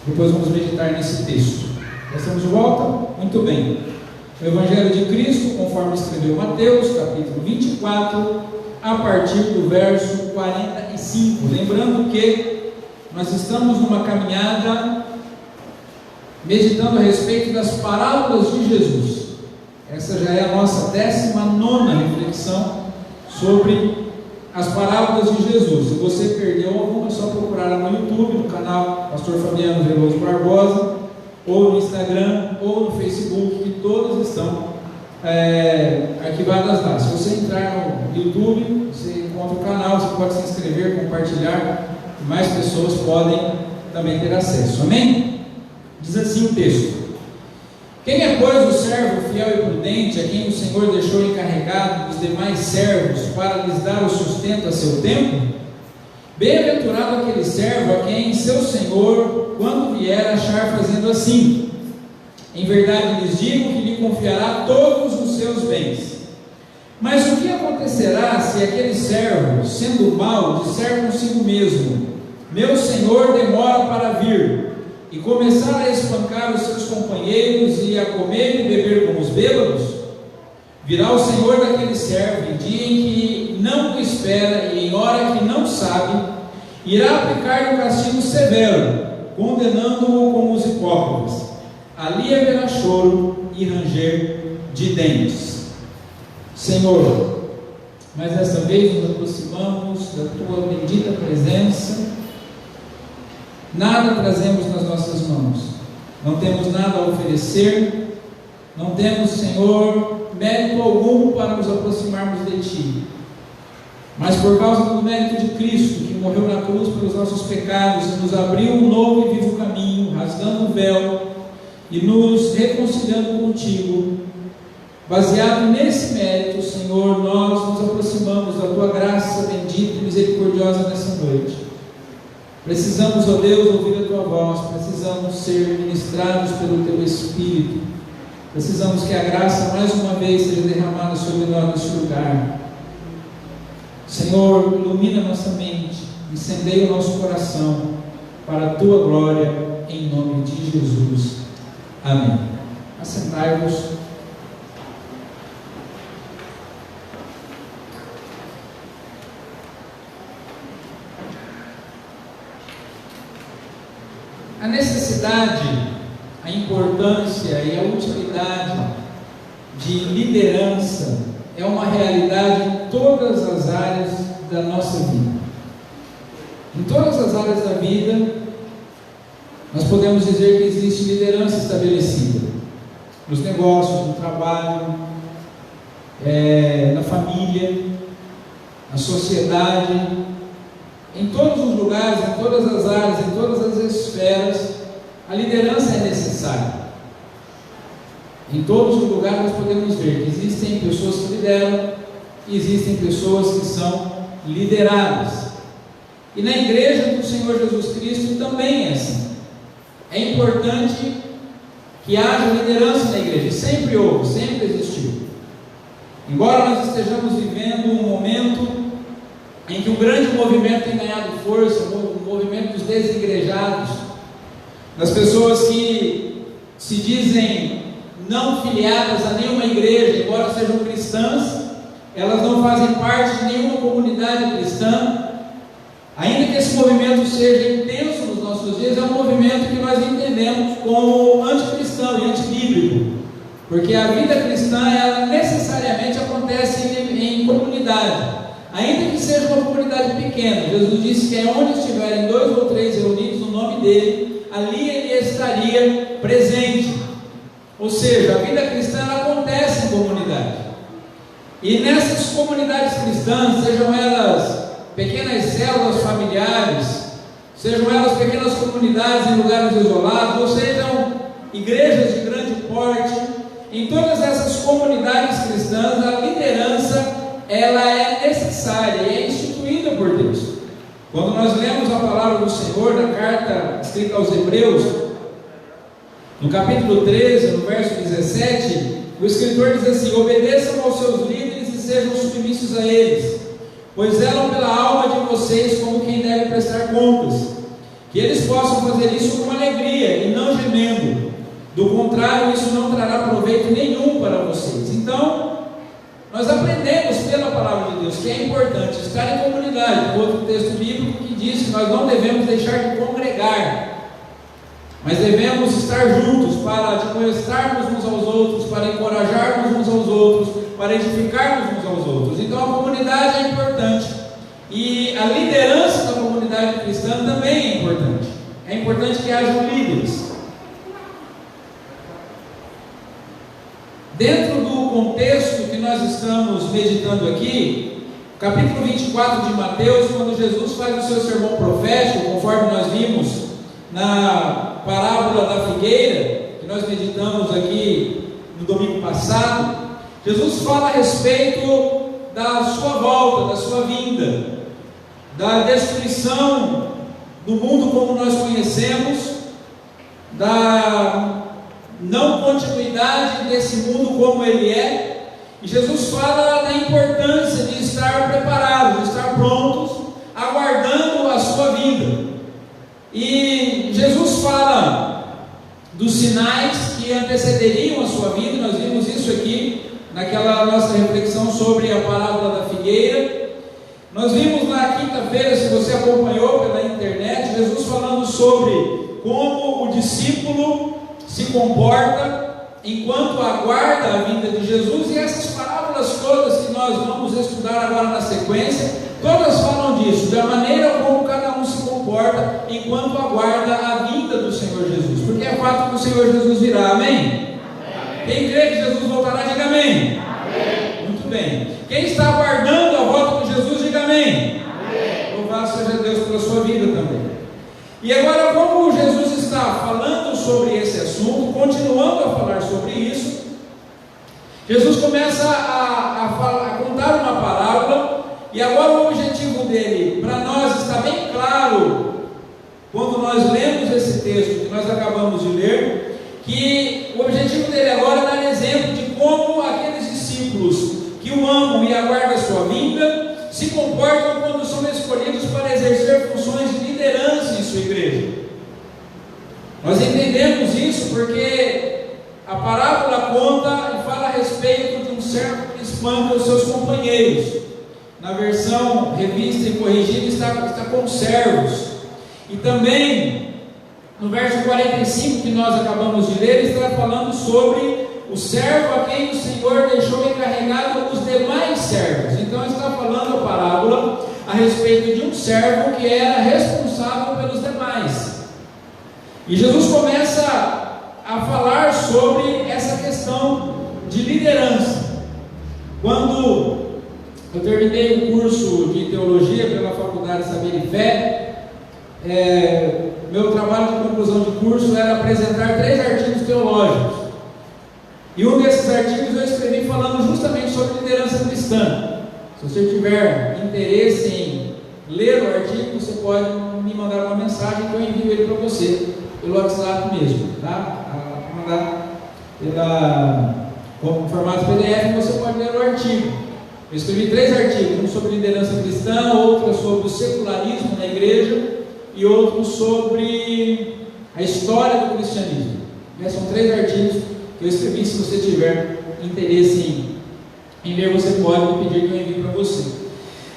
Depois vamos meditar nesse texto. Já estamos de volta? Muito bem. O Evangelho de Cristo, conforme escreveu Mateus, capítulo 24, a partir do verso 45. Lembrando que nós estamos numa caminhada meditando a respeito das parábolas de Jesus. Essa já é a nossa 19ª reflexão sobre as parábolas de Jesus. Se você perdeu alguma, é só procurar lá no YouTube, no canal Pastor Fabiano Veloso Barbosa, ou no Instagram, ou no Facebook, que todas estão arquivadas lá. Se você entrar no YouTube, você encontra o canal, você pode se inscrever, compartilhar, e mais pessoas podem também ter acesso. Amém? Diz assim o texto: quem é, pois, o servo fiel e prudente, a quem o Senhor deixou encarregado dos demais servos para lhes dar o sustento a seu tempo? Bem-aventurado aquele servo a quem seu Senhor, quando vier, achar fazendo assim. Em verdade lhes digo que lhe confiará todos os seus bens. Mas o que acontecerá se aquele servo, sendo mau, disser consigo mesmo: meu Senhor demora para vir, e começar a espancar os seus companheiros e a comer e beber com os bêbados? Virá o Senhor daquele servo em dia em que não o espera e em hora que não sabe, irá aplicar um castigo severo, condenando-o como os hipócritas. Ali haverá choro e ranger de dentes. Senhor, mas desta vez nos aproximamos da tua bendita presença. Nada trazemos nas nossas mãos, não temos nada a oferecer, não temos, Senhor, mérito algum para nos aproximarmos de Ti, mas por causa do mérito de Cristo, que morreu na cruz pelos nossos pecados e nos abriu um novo e vivo caminho, rasgando o véu e nos reconciliando contigo, baseado nesse mérito, Senhor, nós nos aproximamos da Tua graça bendita e misericordiosa nessa noite. Precisamos, ó Deus, ouvir a Tua voz, precisamos ser ministrados pelo Teu Espírito, precisamos que a graça mais uma vez seja derramada sobre nós neste lugar. Senhor, ilumina nossa mente, incendeia o nosso coração para a Tua glória, em nome de Jesus. Amém. Assentai-vos. A necessidade, a importância e a utilidade de liderança é uma realidade em todas as áreas da nossa vida. Em todas as áreas da vida, nós podemos dizer que existe liderança estabelecida. Nos negócios, no trabalho, na família, na sociedade. Em todos os lugares, em todas as áreas, em todas as esferas, a liderança é necessária. Em todos os lugares nós podemos ver que existem pessoas que lideram e existem pessoas que são lideradas. E na igreja do Senhor Jesus Cristo também é assim. É importante que haja liderança na igreja. Sempre houve, sempre existiu. Embora nós estejamos vivendo um momento em que um grande movimento tem ganhado força, o movimento dos desigrejados, das pessoas que se dizem não filiadas a nenhuma igreja, embora sejam cristãs, elas não fazem parte de nenhuma comunidade cristã. Ainda que esse movimento seja intenso nos nossos dias, é um movimento que nós entendemos como anticristão e antibíblico, porque a vida cristã, ela necessariamente acontece em comunidade. Ainda que seja uma comunidade pequena, Jesus disse que onde estiverem 2 ou 3 reunidos no nome dele, ali ele estaria presente. Ou seja, a vida cristã ela acontece em comunidade. E nessas comunidades cristãs, sejam elas pequenas células familiares, sejam elas pequenas comunidades em lugares isolados, ou sejam igrejas de grande porte, em todas essas comunidades cristãs, a liderança ela é necessária e é instituída por Deus. Quando nós lemos a palavra do Senhor na carta escrita aos Hebreus, no capítulo 13, no verso 17, o escritor diz assim: obedeçam aos seus líderes e sejam submissos a eles, pois zelam pela alma de vocês como quem deve prestar contas, que que eles possam fazer isso com alegria e não gemendo. Do contrário, isso não trará proveito nenhum para vocês. Então, nós aprendemos pela palavra de Deus que é importante estar em comunidade. Outro texto bíblico que diz que nós não devemos deixar de congregar, mas devemos estar juntos para admoestarmos uns aos outros, para encorajarmos uns aos outros, para edificarmos uns aos outros. Então a comunidade é importante, e a liderança da comunidade cristã também é importante. É importante que hajam líderes. Dentro do contexto que nós estamos meditando aqui, capítulo 24 de Mateus, quando Jesus faz o seu sermão profético, conforme nós vimos na parábola da figueira, que nós meditamos aqui no domingo passado, Jesus fala a respeito da sua volta, da sua vinda, da destruição do mundo como nós conhecemos, da não continuidade desse mundo como ele é, e Jesus fala da importância de estar preparados, de estar prontos, aguardando a sua vinda. E Jesus fala dos sinais que antecederiam a sua vinda. Nós vimos isso aqui naquela nossa reflexão sobre a parábola da figueira. Nós vimos na quinta-feira, se você acompanhou pela internet, Jesus falando sobre como o discípulo se comporta enquanto aguarda a vinda de Jesus, e essas parábolas todas que nós vamos estudar agora na sequência, todas falam disso, da maneira como cada um se comporta enquanto aguarda a vinda do Senhor Jesus, porque é fato que o Senhor Jesus virá, amém? Amém. Quem crê que Jesus voltará, diga amém. Amém. Muito bem. Quem está aguardando a volta de Jesus, diga amém. Amém. Louvado seja Deus pela sua vida também. E agora, como Jesus está falando sobre esse assunto, continuando a falar sobre isso, Jesus começa a contar uma parábola, e agora o objetivo dele, para nós está bem claro, quando nós lemos esse texto que nós acabamos de ler, que o objetivo dele agora é dar exemplo de como aqueles discípulos que o amam e aguardam a sua vinda se comportam quando são escolhidos para exercer funções de liderança em sua igreja. Nós entendemos isso porque a parábola conta e fala a respeito de um servo que espanta os seus companheiros. Na versão revista e corrigida está com servos. E também no verso 45 que nós acabamos de ler, está falando sobre o servo a quem o Senhor deixou encarregado os demais servos. Então está falando a parábola a respeito de um servo que era responsável pelos demais. E Jesus começa a falar sobre essa questão de liderança. Quando eu terminei o curso de teologia pela Faculdade Saber e Fé, meu trabalho de conclusão de curso era apresentar 3 artigos teológicos. E um desses artigos eu escrevi falando justamente sobre liderança cristã. Se você tiver interesse em ler o artigo, você pode me mandar uma mensagem que eu envio ele para você, pelo WhatsApp mesmo, tá? Mandar como formato PDF, você pode ler o artigo. Eu escrevi 3 artigos, um sobre liderança cristã, outro sobre o secularismo na igreja e outro sobre a história do cristianismo. São 3 artigos que eu escrevi. Se você tiver interesse em ler, você pode me pedir que eu envie para você.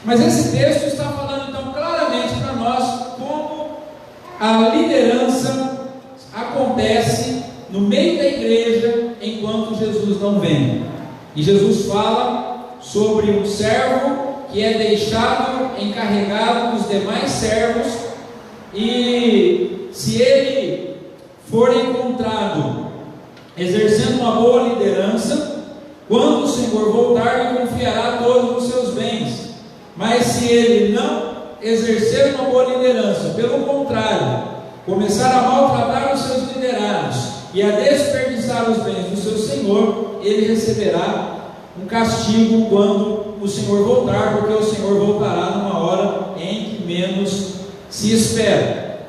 Mas esse texto está falando então claramente para nós como a liderança acontece no meio da igreja enquanto Jesus não vem. E Jesus fala sobre um servo que é deixado encarregado dos demais servos, e se ele for encontrado exercendo uma boa liderança, quando o Senhor voltar, lhe confiará todos os seus bens. Mas se ele não exercer uma boa liderança, pelo contrário, começar a maltratar os seus liderados e a desperdiçar os bens do seu Senhor, ele receberá um castigo quando o Senhor voltar, porque o Senhor voltará numa hora em que menos se espera.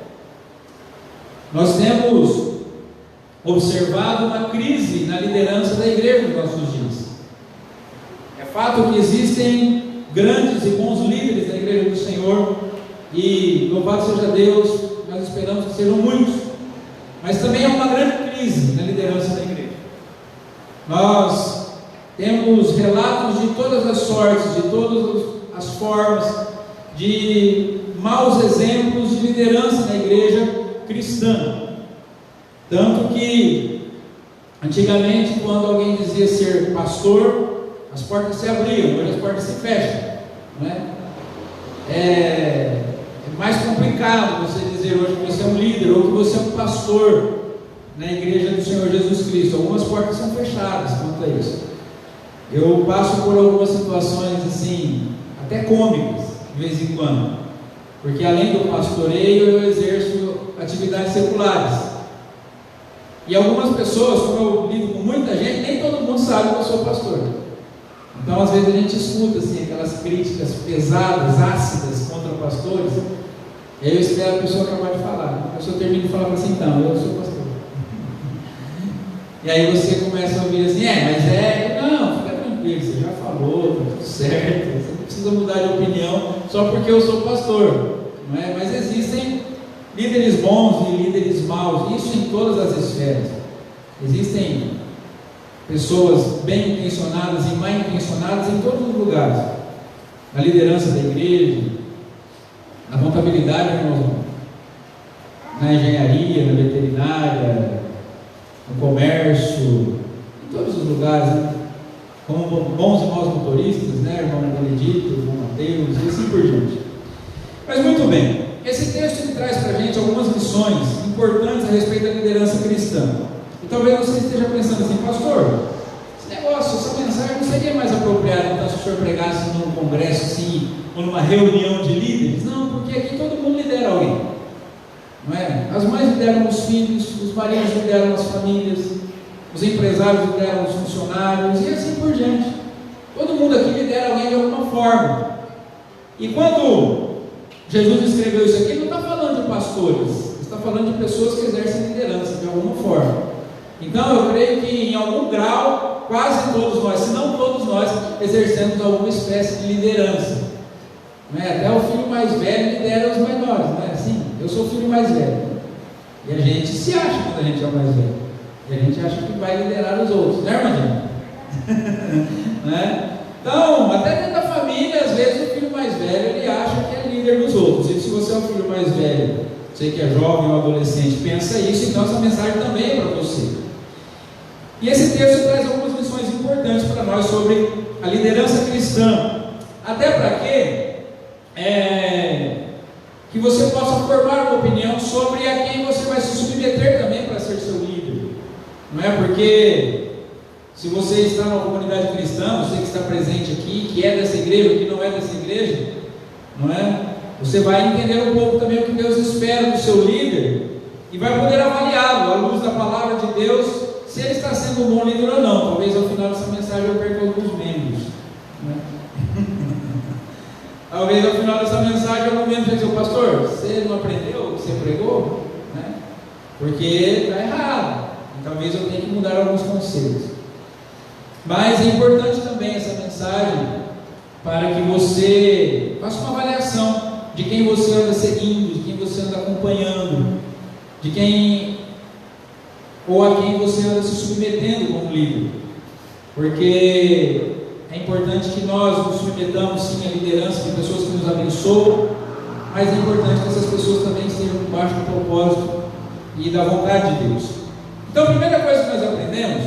Nós temos observado uma crise na liderança da igreja nos nossos dias. É fato que existem grandes e bons líderes da igreja do Senhor, e louvado seja Deus, nós esperamos que sejam muitos, mas também há uma grande crise na liderança da igreja. Nós temos relatos de todas as sortes, de todas as formas, de maus exemplos de liderança na igreja cristã. Tanto que, antigamente, quando alguém dizia ser pastor, as portas se abriam, hoje as portas se fecham, não é? É mais complicado você dizer hoje que você é um líder ou que você é um pastor na igreja do Senhor Jesus Cristo. Algumas portas são fechadas quanto a isso. Eu passo por algumas situações assim, até cômicas, de vez em quando, porque além do pastoreio eu exerço atividades seculares, e algumas pessoas, como eu lido com muita gente, nem todo mundo sabe que eu sou pastor. Então às vezes a gente escuta assim, aquelas críticas pesadas, ácidas contra pastores, e aí eu espero a pessoa acabar de falar, a pessoa termina de falar assim, então, eu sou pastor. E aí você começa a ouvir assim, não, fica tranquilo, você já falou, tá tudo certo, você não precisa mudar de opinião só porque eu sou pastor, não é? Mas existem líderes bons e líderes maus, isso em todas as esferas. Existem pessoas bem intencionadas e mal intencionadas em todos os lugares, na liderança da igreja, na contabilidade, na engenharia, na veterinária, no comércio, em todos os lugares, né? Como bons e maus motoristas, né? Irmão Benedito, irmão Mateus, e assim por diante. Mas muito bem, esse texto ele traz para a gente algumas lições importantes a respeito da liderança cristã. E talvez você esteja pensando assim, pastor, esse negócio, essa mensagem não seria mais apropriada então se o senhor pregasse num congresso assim, ou numa reunião de líderes? Não, porque aqui todo mundo lidera alguém, não é? As mães lideram os filhos, os maridos lideram as famílias, os empresários lideram os funcionários, e assim por diante. Todo mundo aqui lidera alguém de alguma forma. E quando Jesus escreveu isso aqui, ele não está falando de pastores, ele está falando de pessoas que exercem liderança de alguma forma. Então eu creio que em algum grau, quase todos nós, se não todos nós, exercemos alguma espécie de liderança, não é? Até o filho mais velho lidera os menores, não é assim? Eu sou o filho mais velho, e a gente se acha quando a gente é o mais velho, e a gente acha que vai liderar os outros, né, irmãzinha? Né? Então, até dentro da família, às vezes o filho mais velho, ele acha que é líder dos outros. E se você é o filho mais velho, você que é jovem ou adolescente, pensa isso, então essa mensagem também é para você. E esse texto traz algumas lições importantes para nós sobre a liderança cristã, até para que você possa formar uma opinião sobre a quem você vai se submeter também para ser seu líder. Não é porque se você está numa comunidade cristã, você que está presente aqui, que é dessa igreja ou que não é dessa igreja, não é? Você vai entender um pouco também o que Deus espera do seu líder e vai poder avaliá-lo à luz da palavra de Deus, se ele está sendo um bom líder ou não. Talvez ao final dessa mensagem eu perca alguns membros, não é? Talvez ao final dessa mensagem algum membro vai dizer, pastor, você não aprendeu o que você pregou? Né? Porque está errado. E talvez eu tenha que mudar alguns conceitos. Mas é importante também essa mensagem para que você faça uma avaliação de quem você anda seguindo, de quem você anda acompanhando, de quem ou a quem você anda se submetendo como líder, porque é importante que nós nos submetamos sim à liderança de pessoas que nos abençoam, mas é importante que essas pessoas também estejam debaixo do propósito e da vontade de Deus. Então a primeira coisa que nós aprendemos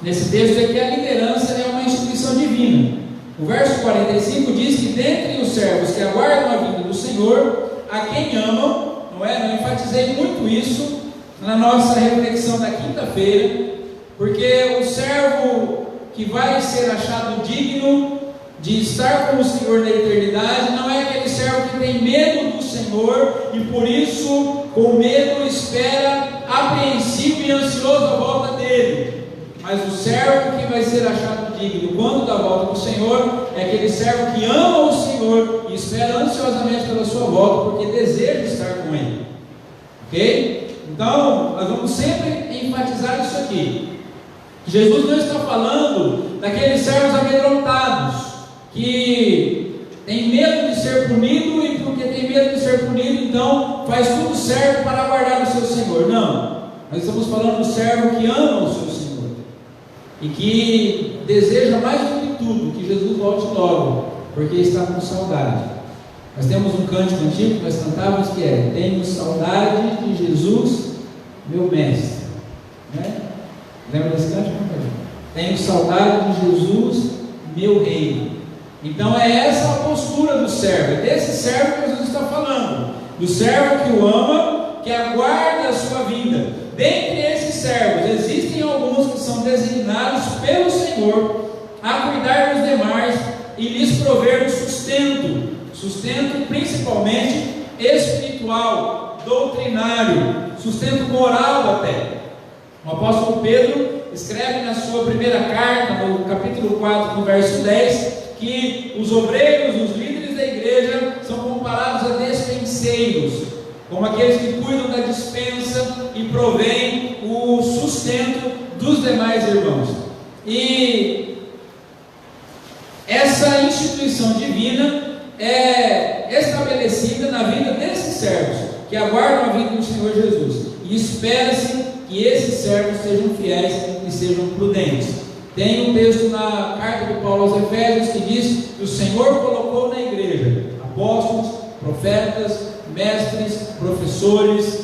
nesse texto é que a liderança é uma instituição divina. O verso 45 diz que dentre os servos que aguardam a vinda do Senhor, a quem amam, não é? Eu enfatizei muito isso na nossa reflexão da quinta-feira, porque o servo que vai ser achado digno de estar com o Senhor na eternidade não é aquele servo que tem medo do Senhor e por isso, com medo, espera apreensivo e ansioso a volta dele. Mas o servo que vai ser achado digno quando da volta do Senhor é aquele servo que ama o Senhor e espera ansiosamente pela sua volta, porque deseja estar com Ele. Ok? Então, nós vamos sempre enfatizar isso aqui. Jesus não está falando daqueles servos amedrontados, que tem medo de ser punido, e porque tem medo de ser punido, então faz tudo certo para aguardar o seu Senhor. Não, nós estamos falando do servo que ama o seu Senhor e que deseja mais do que tudo que Jesus volte logo, porque está com saudade. Nós temos um cântico antigo que nós cantávamos que é: tenho saudade de Jesus, meu mestre, né? Lembra desse cântico? Tenho saudade de Jesus, meu rei. Então é essa a postura do servo, é desse servo que Jesus está falando, do servo que o ama, que aguarda a sua vida. Dentre esses servos existem alguns que são designados pelo Senhor a cuidar dos demais e lhes prover o sustento principalmente espiritual, doutrinário, sustento moral até. O apóstolo Pedro escreve na sua primeira carta, no capítulo 4, no verso 10, que os obreiros, os líderes da igreja, são comparados a despenseiros, como aqueles que cuidam da despensa e provêm o sustento dos demais irmãos. E essa instituição divina é estabelecida na vida desses servos, que aguardam a vinda do Senhor Jesus, e espera-se que esses servos sejam fiéis e sejam prudentes. Tem um texto na carta de Paulo aos Efésios que diz que o Senhor colocou na igreja apóstolos, profetas, mestres, professores.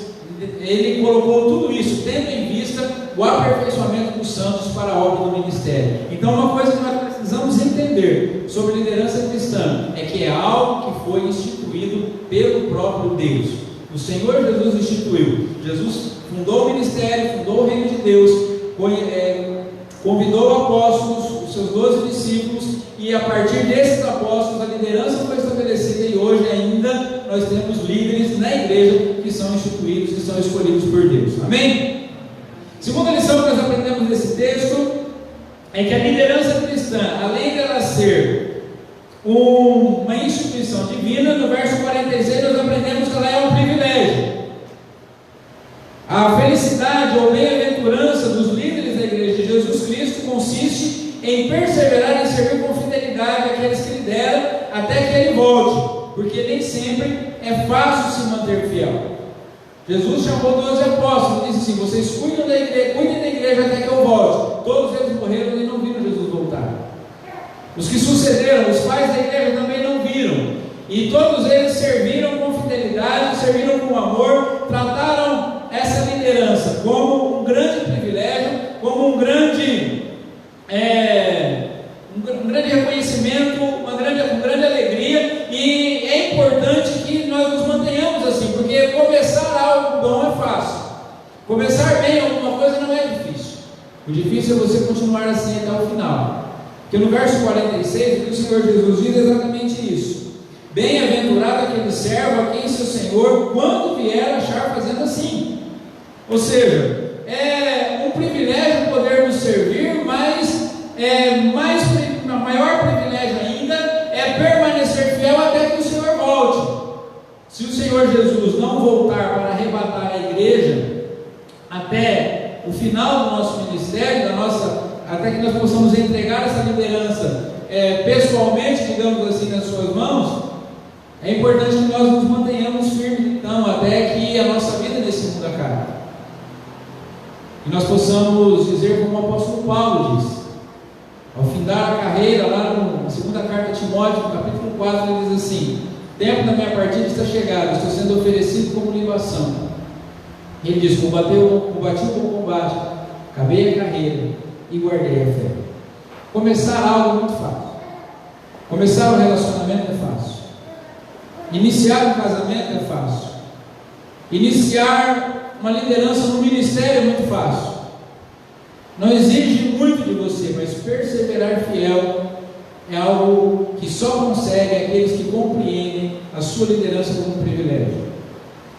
Ele colocou tudo isso, tendo em vista o aperfeiçoamento dos santos para a obra do ministério. Então, uma coisa que nós precisamos entender sobre liderança cristã é que é algo que foi instituído pelo próprio Deus. O Senhor Jesus instituiu. Jesus fundou o ministério, fundou o reino de Deus, convidou apóstolos, os seus 12 discípulos, e a partir desses apóstolos a liderança foi estabelecida, e hoje ainda nós temos líderes na igreja que são instituídos e são escolhidos por Deus. Amém? Segunda lição que nós aprendemos nesse texto é que a liderança cristã, além de ela ser uma instituição divina, no verso 46 nós aprendemos que ela é um privilégio. A felicidade ou bem-aventurança dos líderes da igreja de Jesus Cristo consiste em perseverar e servir com fidelidade aqueles que lideram até que ele volte, porque nem sempre é fácil se manter fiel. Jesus chamou 12 apóstolos e disse assim: vocês cuidem da igreja até que eu volte. Todos eles morreram e não viram Jesus voltar. Os que sucederam, os pais da igreja, também não viram, e todos eles serviram com fidelidade, serviram com amor, trataram essa liderança como um grande privilégio, como um grande reconhecimento, uma grande alegria, e é importante que nós nos mantenhamos assim, porque começar algo bom é fácil, começar bem alguma coisa não é difícil. O difícil é você continuar assim até o final, porque no verso 46 o Senhor Jesus diz exatamente isso: bem-aventurado aquele servo a quem seu Senhor, quando vier, achar fazendo assim. Ou seja, é um privilégio poder nos servir, mas maior privilégio ainda é permanecer fiel até que o Senhor volte. Se o Senhor Jesus não voltar para arrebatar a igreja até o final do nosso ministério, até que nós possamos entregar essa liderança pessoalmente, digamos assim, nas suas mãos, é importante que nós nos mantenhamos firmes então, até que a nossa vida nesse mundo acabe. E nós possamos dizer como o apóstolo Paulo diz, ao findar a carreira, lá na segunda carta de Timóteo, no capítulo 4, ele diz assim: o tempo da minha partida está chegado, estou sendo oferecido como libação. Ele diz: combati o bom combate, acabei a carreira e guardei a fé. Começar algo é muito fácil, começar um relacionamento é fácil, iniciar um casamento é fácil, iniciar uma liderança no ministério é muito fácil. Não exige muito de você, mas perseverar fiel é algo que só consegue aqueles que compreendem a sua liderança como um privilégio.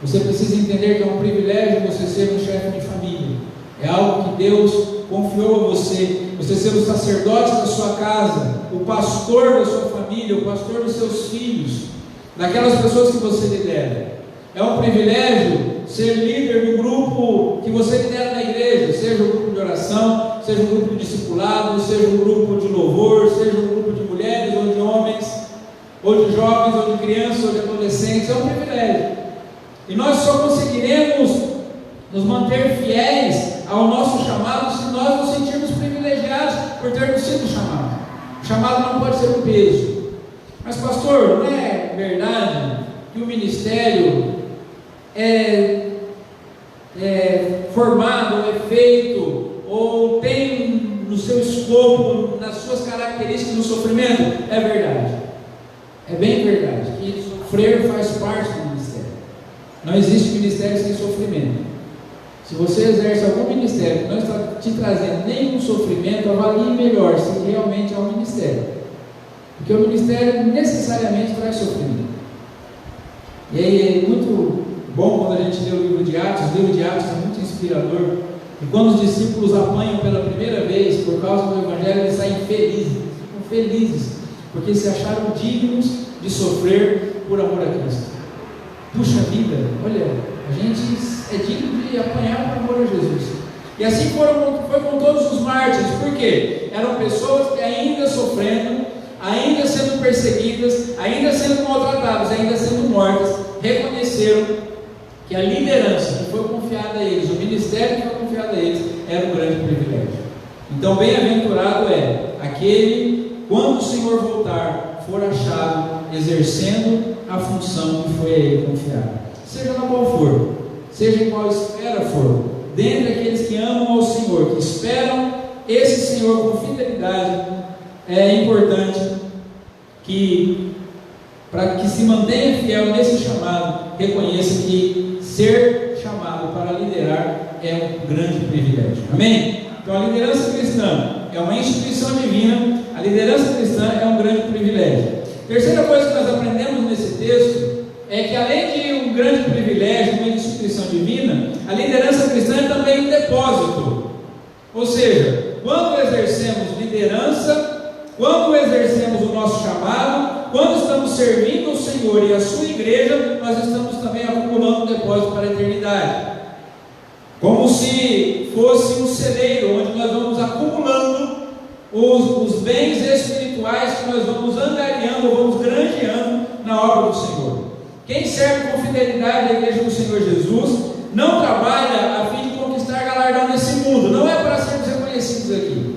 Você precisa entender que é um privilégio você ser um chefe de família. É algo que Deus confiou a você. Você ser o sacerdote da sua casa, o pastor da sua família, o pastor dos seus filhos, daquelas pessoas que você lidera. É um privilégio ser líder do grupo que você lidera na igreja, seja um grupo de oração, seja um grupo de discipulado, seja um grupo de louvor, seja um grupo de mulheres ou de homens, ou de jovens, ou de crianças, ou de adolescentes, é um privilégio. E nós só conseguiremos nos manter fiéis ao nosso chamado se nós nos sentirmos privilegiados por termos sido chamados. O chamado não pode ser um peso. Mas pastor, não é verdade que o ministério é formado, é feito, ou tem no seu escopo, nas suas características, no sofrimento? É verdade. É bem verdade que sofrer faz parte do ministério. Não existe ministério sem sofrimento. Se você exerce algum ministério que não está te trazendo nenhum sofrimento, avalie melhor se realmente é um ministério. Porque o ministério necessariamente traz sofrimento. E aí é muito bom quando a gente lê o livro de Atos. O livro de Atos é muito inspirador. E quando os discípulos apanham pela primeira vez por causa do Evangelho, eles saem felizes. Eles ficam felizes, porque se acharam dignos de sofrer por amor a Cristo. Puxa vida, olha, a gente é digno de apanhar por amor a Jesus. E assim foi com todos os mártires. Por quê? Eram pessoas que ainda sofrendo, ainda sendo perseguidas, ainda sendo maltratadas, ainda sendo mortas, reconheceram que a liderança que foi confiada a eles, o ministério que foi confiado a eles, era um grande privilégio. Então, bem-aventurado é aquele, quando o Senhor voltar, for achado exercendo a função que foi a ele confiada, seja na qual for, seja em qual esfera for, dentre aqueles que amam ao Senhor, que esperam esse Senhor com fidelidade. É importante que, para que se mantenha fiel nesse chamado, reconheça que ser chamado para liderar é um grande privilégio. Amém? Então a liderança cristã é uma instituição divina, a liderança cristã é um grande privilégio. Terceira coisa que nós aprendemos nesse texto é que, além de um grande privilégio, uma instituição divina, a liderança cristã é também um depósito. Ou seja, quando exercemos liderança, quando exercemos o nosso chamado, quando estamos servindo o Senhor e a sua igreja, nós estamos também acumulando um depósito para a eternidade. Como se fosse um celeiro, onde nós vamos acumulando os bens espirituais que nós vamos angariando, ou vamos granjeando na obra do Senhor. Quem serve com fidelidade a igreja do Senhor Jesus, não trabalha a fim de conquistar galardão nesse mundo, não é para sermos reconhecidos aqui.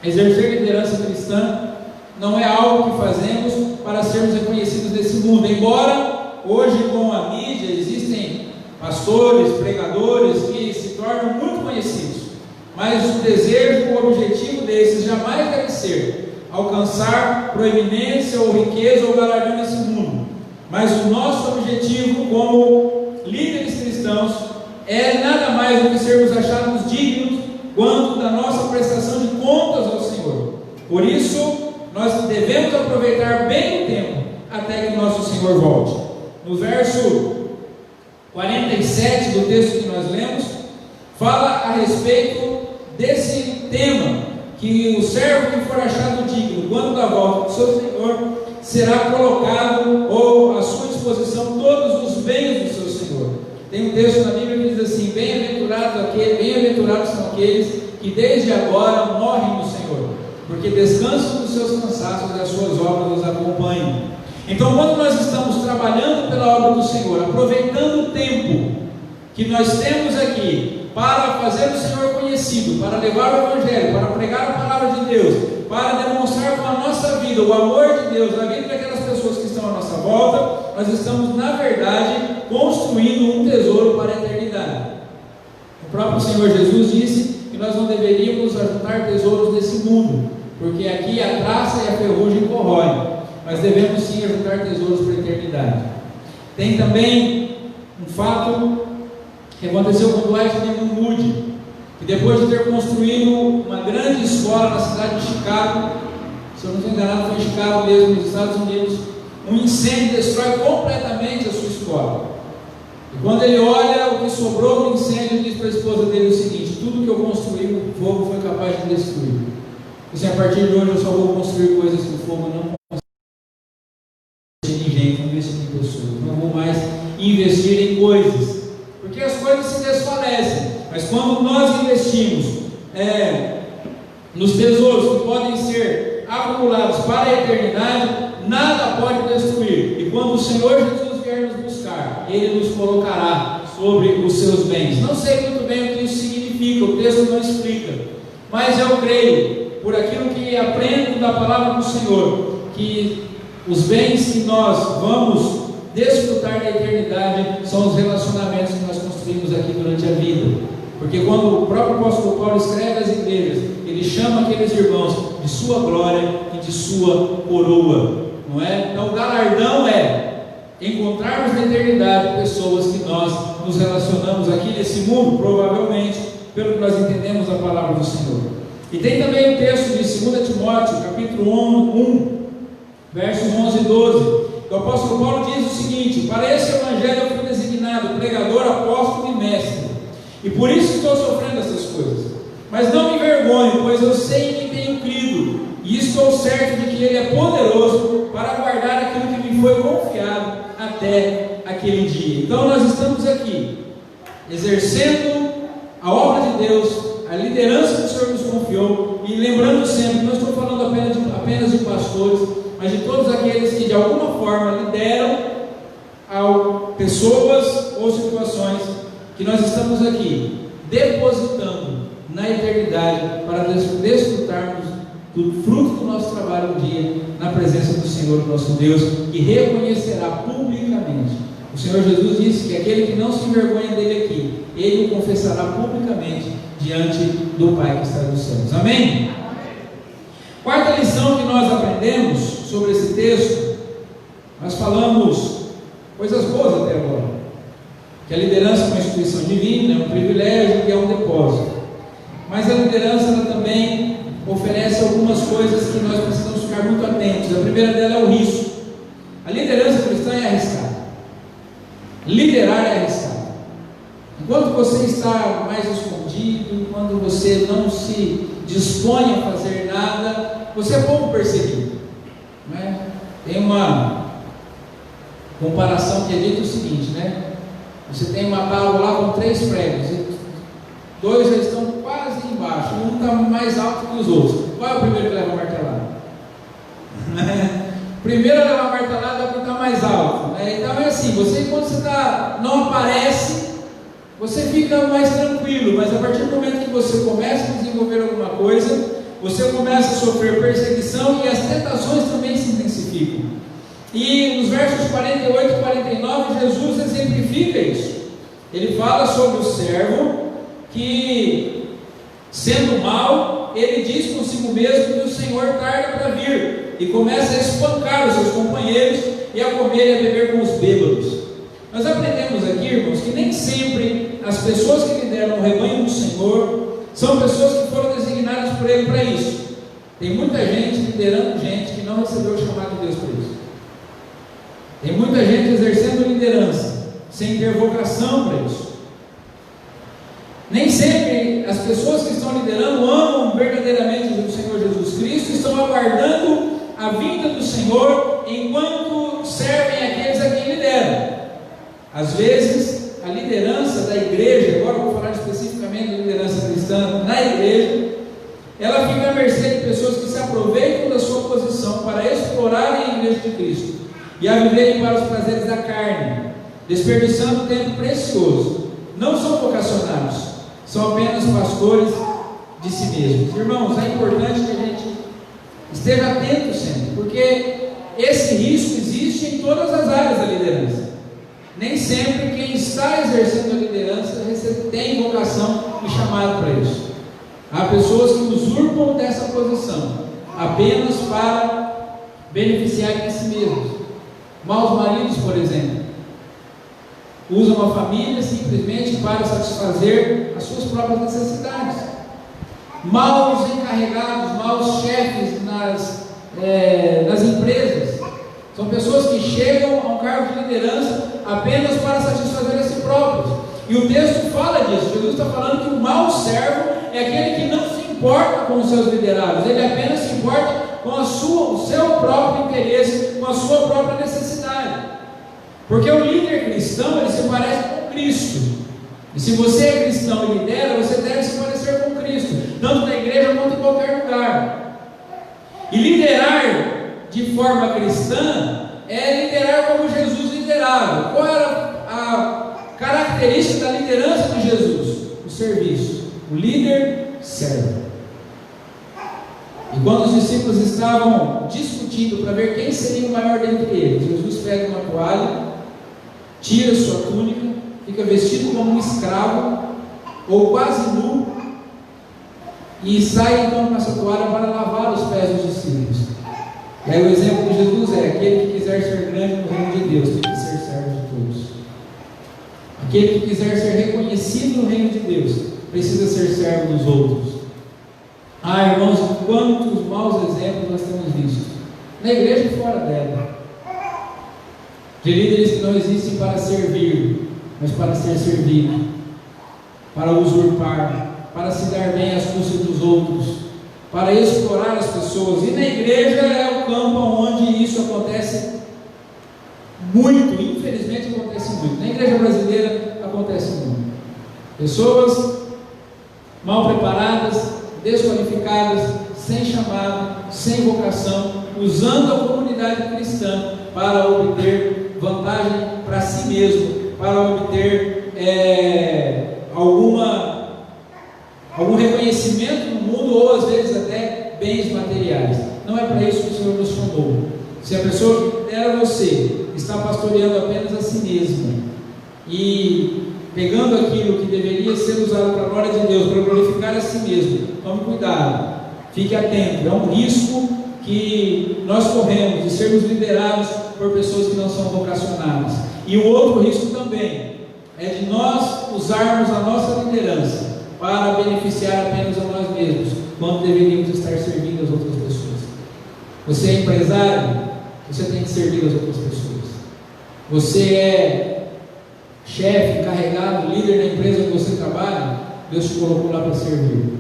Exercer liderança cristã não é algo que fazemos para sermos reconhecidos nesse mundo, embora hoje com a mídia existem pastores, pregadores que se tornam muito conhecidos, mas o desejo, o objetivo desses jamais deve ser alcançar proeminência ou riqueza ou galardão nesse mundo, mas o nosso objetivo como líderes cristãos é nada mais do que sermos achados dignos quanto da nossa prestação de contas ao Senhor. Por isso, nós devemos aproveitar bem o tempo até que nosso Senhor volte. No verso 47 do texto que nós lemos, fala a respeito desse tema, que o servo que for achado digno, quando da volta do seu Senhor, será colocado ou à sua disposição todos os bens do seu Senhor. Tem um texto na Bíblia que diz assim: bem-aventurados são aqueles que desde agora morrem no Senhor, porque descansam dos seus cansaços e as suas obras os acompanham. Então, quando nós estamos trabalhando pela obra do Senhor, aproveitando o tempo que nós temos aqui para fazer o Senhor conhecido, para levar o Evangelho, para pregar a palavra de Deus, para demonstrar com a nossa vida o amor de Deus na vida daquelas pessoas que estão à nossa volta, nós estamos, na verdade, construindo um tesouro para a eternidade. O próprio Senhor Jesus disse que nós não deveríamos ajuntar tesouros desse mundo, porque aqui a traça e a ferrugem corroem, mas devemos sim ajuntar tesouros para a eternidade. Tem também um fato que aconteceu com Dwight Moody, que depois de ter construído uma grande escola na cidade de Chicago, se eu não estou enganado, foi em Chicago mesmo, nos Estados Unidos, um incêndio destrói completamente a sua escola. E quando ele olha o que sobrou do incêndio, ele diz para a esposa dele o seguinte: tudo que eu construí, o fogo foi capaz de destruir. Assim, a partir de hoje eu só vou construir coisas que o fogo não consegue. Gente, investir em pessoas, não vou mais investir em coisas, porque as coisas se desfalecem. Mas quando nós investimos nos tesouros que podem ser acumulados para a eternidade, nada pode destruir. E quando o Senhor Jesus vier nos buscar, Ele nos colocará sobre os seus bens. Não sei muito bem o que isso significa, o texto não explica, mas eu creio, por aquilo que aprendo da palavra do Senhor, que os bens que nós vamos desfrutar da eternidade são os relacionamentos que nós construímos aqui durante a vida. Porque quando o próprio apóstolo Paulo escreve às igrejas, ele chama aqueles irmãos de sua glória e de sua coroa, não é? Então o galardão é encontrarmos na eternidade pessoas que nós nos relacionamos aqui nesse mundo, provavelmente, pelo que nós entendemos da palavra do Senhor. E tem também o texto de 2 Timóteo, capítulo 1, versos 11 e 12. O apóstolo Paulo diz o seguinte: para esse evangelho eu fui designado pregador, apóstolo e mestre, e por isso estou sofrendo essas coisas. Mas não me envergonho, pois eu sei em quem tenho crido, e estou certo de que Ele é poderoso para guardar aquilo que me foi confiado até aquele dia. Então nós estamos aqui, exercendo a obra de Deus, a liderança que o Senhor nos confiou, e lembrando sempre, não estou falando apenas de pastores, mas de todos aqueles que de alguma forma lideram pessoas ou situações, que nós estamos aqui depositando na eternidade para desfrutarmos do fruto do nosso trabalho um dia na presença do Senhor nosso Deus, que reconhecerá publicamente. O Senhor Jesus disse que aquele que não se envergonha dele aqui, ele o confessará publicamente diante do Pai que está nos céus. Amém? Quarta lição que nós aprendemos sobre esse texto, nós falamos coisas boas até agora, que a liderança é uma instituição divina, é um privilégio e é um depósito, mas a liderança ela também oferece algumas coisas que nós precisamos ficar muito atentos. A primeira dela é o risco. A liderança cristã é arriscada, liderar é arriscado. Enquanto você está mais escondido, quando você não se dispõe a fazer nada, você é pouco perseguido, né? Tem uma comparação que é dito o seguinte, né? Você tem uma tábua lá com 3 pregos, e 2 já estão quase embaixo, um está mais alto que os outros. Qual é o primeiro que leva a martelada? Primeiro a levar a martelada é o que está mais alto, né? Então é assim, você quando você não aparece, você fica mais tranquilo, mas a partir do momento que você começa a desenvolver alguma coisa, você começa a sofrer perseguição e as tentações também se intensificam. E nos versos 48 e 49, Jesus exemplifica isso. Ele fala sobre o servo que, sendo mau, ele diz consigo mesmo que o Senhor tarda para vir, e começa a espancar os seus companheiros e a comer e a beber com os bêbados. Nós aprendemos aqui, irmãos, que nem sempre as pessoas que lideram o rebanho do Senhor são pessoas que foram designadas por Ele para isso. Tem muita gente liderando gente que não recebeu o chamado de Deus para isso. Tem muita gente exercendo liderança sem ter vocação para isso. Nem sempre as pessoas que estão liderando amam verdadeiramente o Senhor Jesus Cristo, estão aguardando a vinda do Senhor enquanto servem aqueles a quem lideram. Às vezes, a liderança da igreja, agora eu vou falar especificamente da liderança cristã na igreja, ela fica à mercê de pessoas que se aproveitam da sua posição para explorarem a igreja de Cristo e a viverem para os prazeres da carne, desperdiçando tempo precioso. Não são vocacionados, são apenas pastores de si mesmos. Irmãos, é importante que a gente esteja atento sempre, porque esse risco existe em todas as áreas da liderança. Nem sempre quem está exercendo a liderança tem vocação e chamado para isso. Há pessoas que usurpam dessa posição apenas para beneficiarem a si mesmos. Maus maridos, por exemplo, usam a família simplesmente para satisfazer as suas próprias necessidades. Maus encarregados, maus chefes nas empresas, são pessoas que chegam a um cargo de liderança apenas para satisfazer a si próprios. E o texto fala disso. Jesus está falando que o mau servo é aquele que não se importa com os seus liderados, ele apenas se importa com o seu próprio interesse, com a sua própria necessidade. Porque o líder cristão, ele se parece com Cristo. E se você é cristão e lidera, você deve se parecer com Cristo, tanto na igreja quanto em qualquer lugar. E liderar de forma cristã é liderar como Jesus liderava. Qual era a característica da liderança de Jesus? O serviço. O líder serve. E quando os discípulos estavam discutindo para ver quem seria o maior dentre eles, Jesus pega uma toalha, tira sua túnica, fica vestido como um escravo, ou quase nu, e sai então com essa toalha para lavar os pés dos discípulos. E aí o exemplo de Jesus é: aquele que quiser ser grande no reino de Deus tem que ser servo de todos. Aquele que quiser ser reconhecido no reino de Deus precisa ser servo dos outros. Ah, irmãos, quantos maus exemplos nós temos visto na igreja e fora dela, de líderes que não existem para servir, mas para ser servido, para usurpar, para se dar bem às custas dos outros, para explorar as pessoas. E na igreja é o campo onde isso acontece muito, infelizmente acontece muito. Na igreja brasileira acontece muito. Pessoas mal preparadas, desqualificadas, sem chamado, sem vocação, usando a comunidade cristã para obter vantagem para si mesmo, para obter algum reconhecimento no mundo, ou às vezes até bens materiais. Não é para isso que o Senhor nos chamou. Se a pessoa que lidera você está pastoreando apenas a si mesma e pegando aquilo que deveria ser usado para a glória de Deus, para glorificar a si mesmo, tome cuidado, fique atento. É um risco que nós corremos de sermos liderados por pessoas que não são vocacionadas. E o outro risco também é de nós usarmos a nossa liderança para beneficiar apenas a nós mesmos, quando deveríamos estar servindo as outras pessoas. Você é empresário, você tem que servir as outras pessoas. Você é chefe, encarregado, líder da empresa que você trabalha, Deus te colocou lá para servir.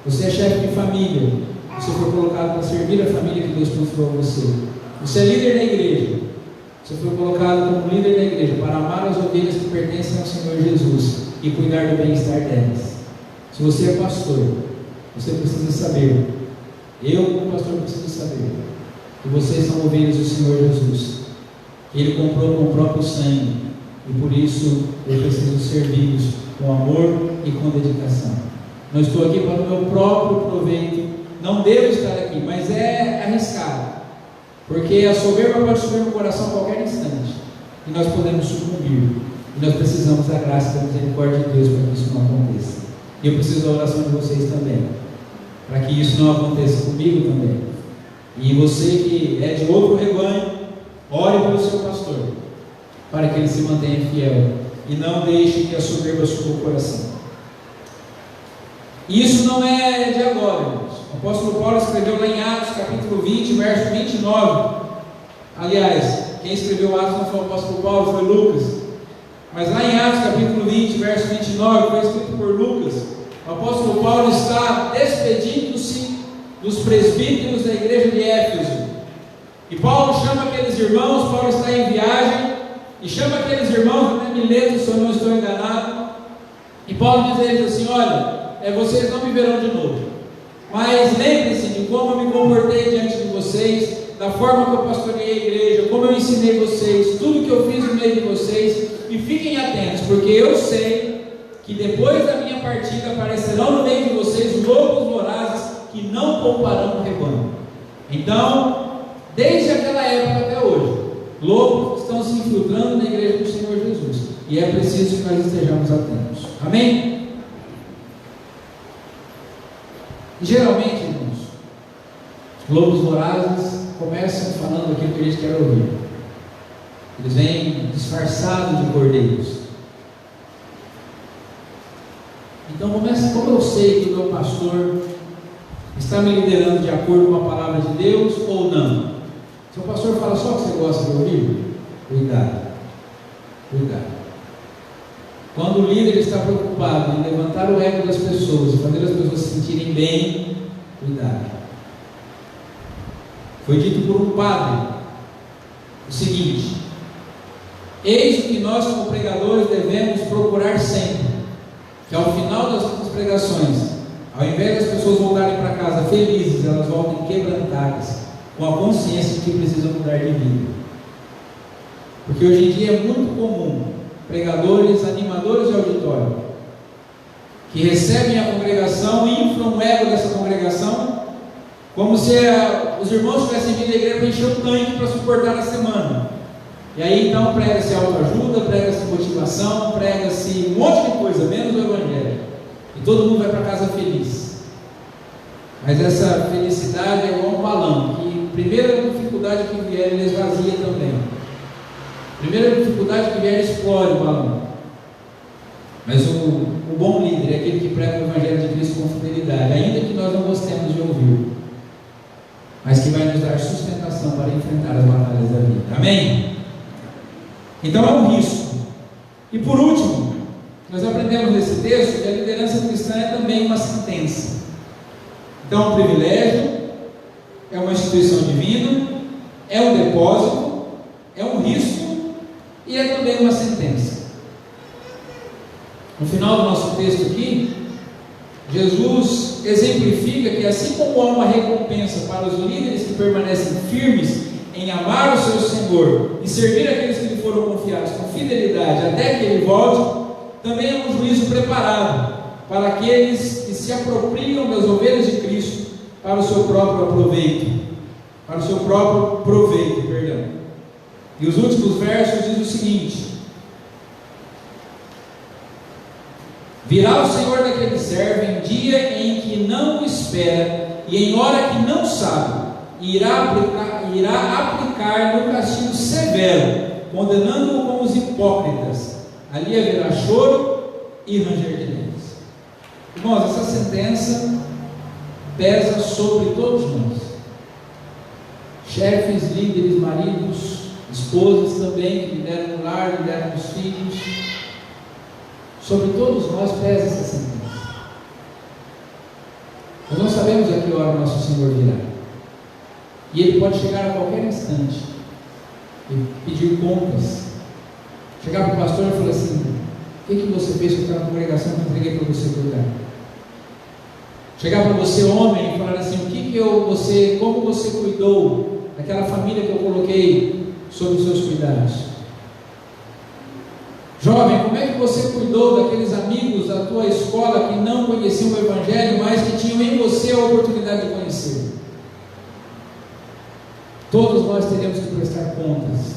Você é chefe de família, você foi colocado para servir a família que Deus confiou a você. Você é líder da igreja, você foi colocado como líder da igreja para amar as ovelhas que pertencem ao Senhor Jesus e cuidar do bem-estar delas. Se você é pastor, você precisa saber, eu como pastor preciso saber, que vocês são ovelhas do Senhor Jesus, que Ele comprou com o próprio sangue, e por isso eu preciso servi-los com amor e com dedicação. Não estou aqui para o meu próprio proveito, não devo estar aqui, mas é arriscado, porque a soberba pode subir no coração a qualquer instante, e nós podemos sucumbir, e nós precisamos da graça e da misericórdia de Deus para que isso não aconteça. E eu preciso da oração de vocês também, para que isso não aconteça comigo também. E você que é de outro rebanho, ore pelo seu pastor, para que ele se mantenha fiel e não deixe que a soberba suba o coração. Isso não é de agora, irmãos. O apóstolo Paulo escreveu lá em Atos capítulo 20, verso 29. Aliás, quem escreveu Atos não foi o apóstolo Paulo, foi Lucas. Mas lá em Atos capítulo 20, verso 29, foi escrito por Lucas. O apóstolo Paulo está despedindo-se dos presbíteros da igreja de Éfeso. E Paulo chama aqueles irmãos, Paulo está em viagem, e chama aqueles irmãos, até Mileto, se eu não estou enganado, e Paulo diz a eles assim: olha, vocês não me verão de novo, mas lembrem-se de como eu me comportei diante de vocês, da forma que eu pastoreei a igreja, como eu ensinei vocês, tudo que eu fiz no meio de vocês, e fiquem atentos, porque eu sei que depois da minha partida aparecerão no meio de vocês lobos vorazes que não pouparão o rebanho. Então, desde aquela época até hoje, lobos estão se infiltrando na igreja do Senhor Jesus, e é preciso que nós estejamos atentos. Amém? E geralmente, irmãos, lobos vorazes começam falando aquilo que a gente quer ouvir. Eles vêm disfarçados de cordeiros. Então começa, como eu sei que o meu pastor está me liderando de acordo com a palavra de Deus ou não? Se o pastor fala só o que você gosta de ouvir, cuidado, cuidado. Quando o líder está preocupado em levantar o ego das pessoas e fazer as pessoas se sentirem bem, cuidado. Foi dito por um padre o seguinte: eis o que nós como pregadores devemos procurar sempre, que ao final das nossas pregações, ao invés das pessoas voltarem para casa felizes, elas voltem quebrantadas, com a consciência de que precisam mudar de vida. Porque hoje em dia é muito comum pregadores, animadores de auditório, que recebem a congregação e inflam o ego dessa congregação, como se os irmãos tivessem vindo à igreja para encher o tanque para suportar a semana. E aí então prega-se autoajuda, prega-se motivação, prega-se um monte de coisa, menos o Evangelho. E todo mundo vai para casa feliz. Mas essa felicidade é igual um balão, que primeira dificuldade que vier, ele esvazia também. Primeira dificuldade que vier, explode o balão. Mas o bom líder é aquele que prega o Evangelho de Cristo com fidelidade, ainda que nós não gostemos de ouvir, mas que vai nos dar sustentação para enfrentar as batalhas da vida. Amém? Então é um risco. E por último, nós aprendemos nesse texto que a liderança cristã é também uma sentença. Então é um privilégio, é uma instituição divina, é um depósito, é um risco e é também uma sentença. No final do nosso texto aqui, Jesus exemplifica que assim como há uma recompensa para os líderes que permanecem firmes em amar o seu Senhor e servir aqueles que lhe foram confiados com fidelidade até que Ele volte, também é um juízo preparado para aqueles que se apropriam das ovelhas de Cristo para o seu próprio proveito. E os últimos versos dizem o seguinte: virá o Senhor daquele que serve em dia em que não o espera e em hora que não sabe, e irá aplicar no castigo severo, condenando-o com os hipócritas. Ali haverá choro e ranger de dentes. Irmãos, essa sentença pesa sobre todos nós, chefes, líderes, maridos, esposas também, que lideram no lar, lideram os filhos. Sobre todos nós pesa essa sentença. Nós não sabemos a que hora o nosso Senhor virá, e Ele pode chegar a qualquer instante e pedir contas. Chegar para o pastor e falar assim: o que você fez com aquela congregação que eu entreguei para você cuidar? Chegar para você, homem, e falar assim: como você cuidou daquela família que eu coloquei sob os seus cuidados? Jovem, como é que você cuidou daqueles amigos da tua escola que não conheciam o Evangelho, mas que tinham em você a oportunidade de conhecer? Todos nós teremos que prestar contas.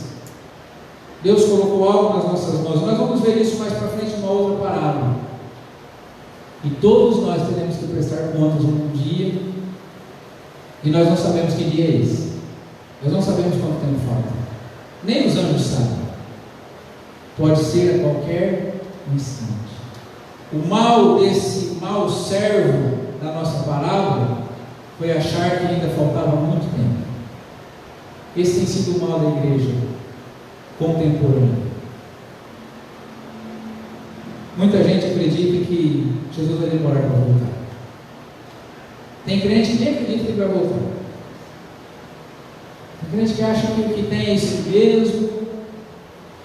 Deus colocou algo nas nossas mãos. Nós vamos ver isso mais para frente em uma outra parábola. E todos nós teremos que prestar contas um dia, e nós não sabemos que dia é esse. Nós não sabemos quanto tempo falta. Nem os anjos sabem. Pode ser a qualquer instante. O mal desse mau servo da nossa parábola foi achar que ainda faltava muito tempo. Esse tem sido o mal da igreja contemporânea. Muita gente acredita que Jesus vai demorar para voltar. Tem crente que nem acredita que ele vai voltar. Tem crente que acha que o que tem é isso mesmo,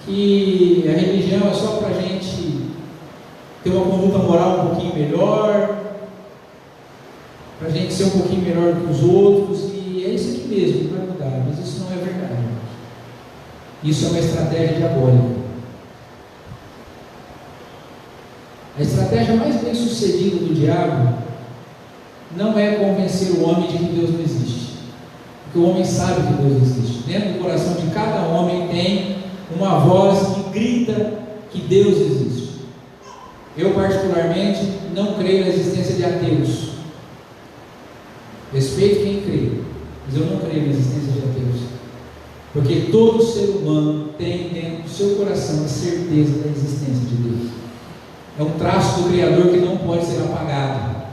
que a religião é só para a gente ter uma conduta moral um pouquinho melhor, para a gente ser um pouquinho melhor que os outros, e é isso aqui mesmo que vai mudar. Mas isso não é verdade. Isso é uma estratégia diabólica. A estratégia mais bem sucedida do diabo não é convencer o homem de que Deus não existe, porque o homem sabe que Deus existe. Dentro do coração de cada homem tem uma voz que grita que Deus existe. Eu particularmente não creio na existência de ateus. Respeito quem crê, mas eu não creio na existência de ateus, porque todo ser humano tem dentro do seu coração a certeza da existência de Deus. É um traço do Criador que não pode ser apagado.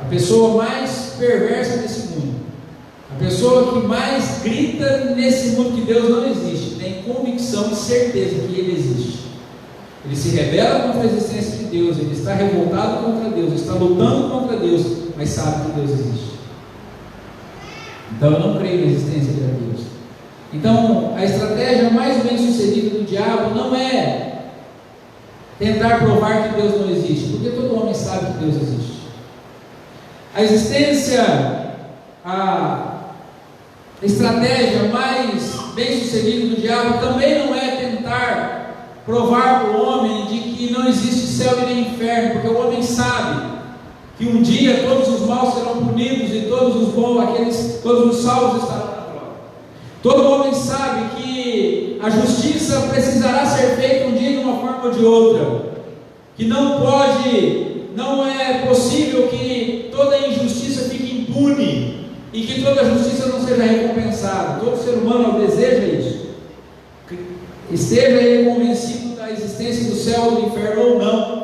A pessoa mais perversa desse mundo, a pessoa que mais grita nesse mundo que Deus não existe, tem convicção e certeza que Ele existe. Ele se rebela contra a existência de Deus, ele está revoltado contra Deus, está lutando contra Deus, mas sabe que Deus existe. Então eu não creio na existência de Deus. Então a estratégia mais bem sucedida do diabo não é tentar provar que Deus não existe, porque todo homem sabe que Deus existe. A existência, A estratégia mais bem sucedida do diabo também não é tentar provar para o homem de que não existe céu e nem inferno, porque o homem sabe que um dia todos os maus serão punidos e todos os bons, todos os salvos estarão na glória. Todo homem sabe que a justiça precisará ser feita um dia de uma forma ou de outra, que não é possível que toda injustiça fique impune e que toda justiça não seja recompensada. Todo ser humano deseja isso, esteja ele convencido da existência do céu ou do inferno ou não.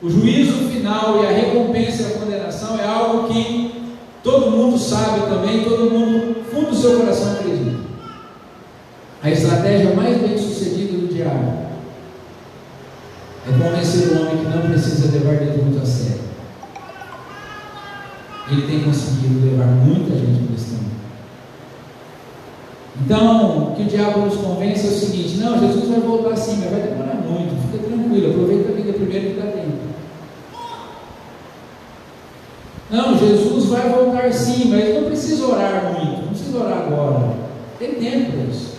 O juízo final e a recompensa e a condenação é algo que todo mundo sabe também, todo mundo, fundo do seu coração, acredita. A estratégia mais bem sucedida do diabo é convencer o homem que não precisa levar Deus muito a sério. Ele tem conseguido levar muita gente para esse caminho. Então, o que o diabo nos convence é o seguinte: não, Jesus vai voltar sim, mas vai demorar muito, fica tranquilo, aproveita a vida primeiro que dá tempo. Não, Jesus vai voltar sim, mas não precisa orar muito, não precisa orar agora, tem tempo para isso.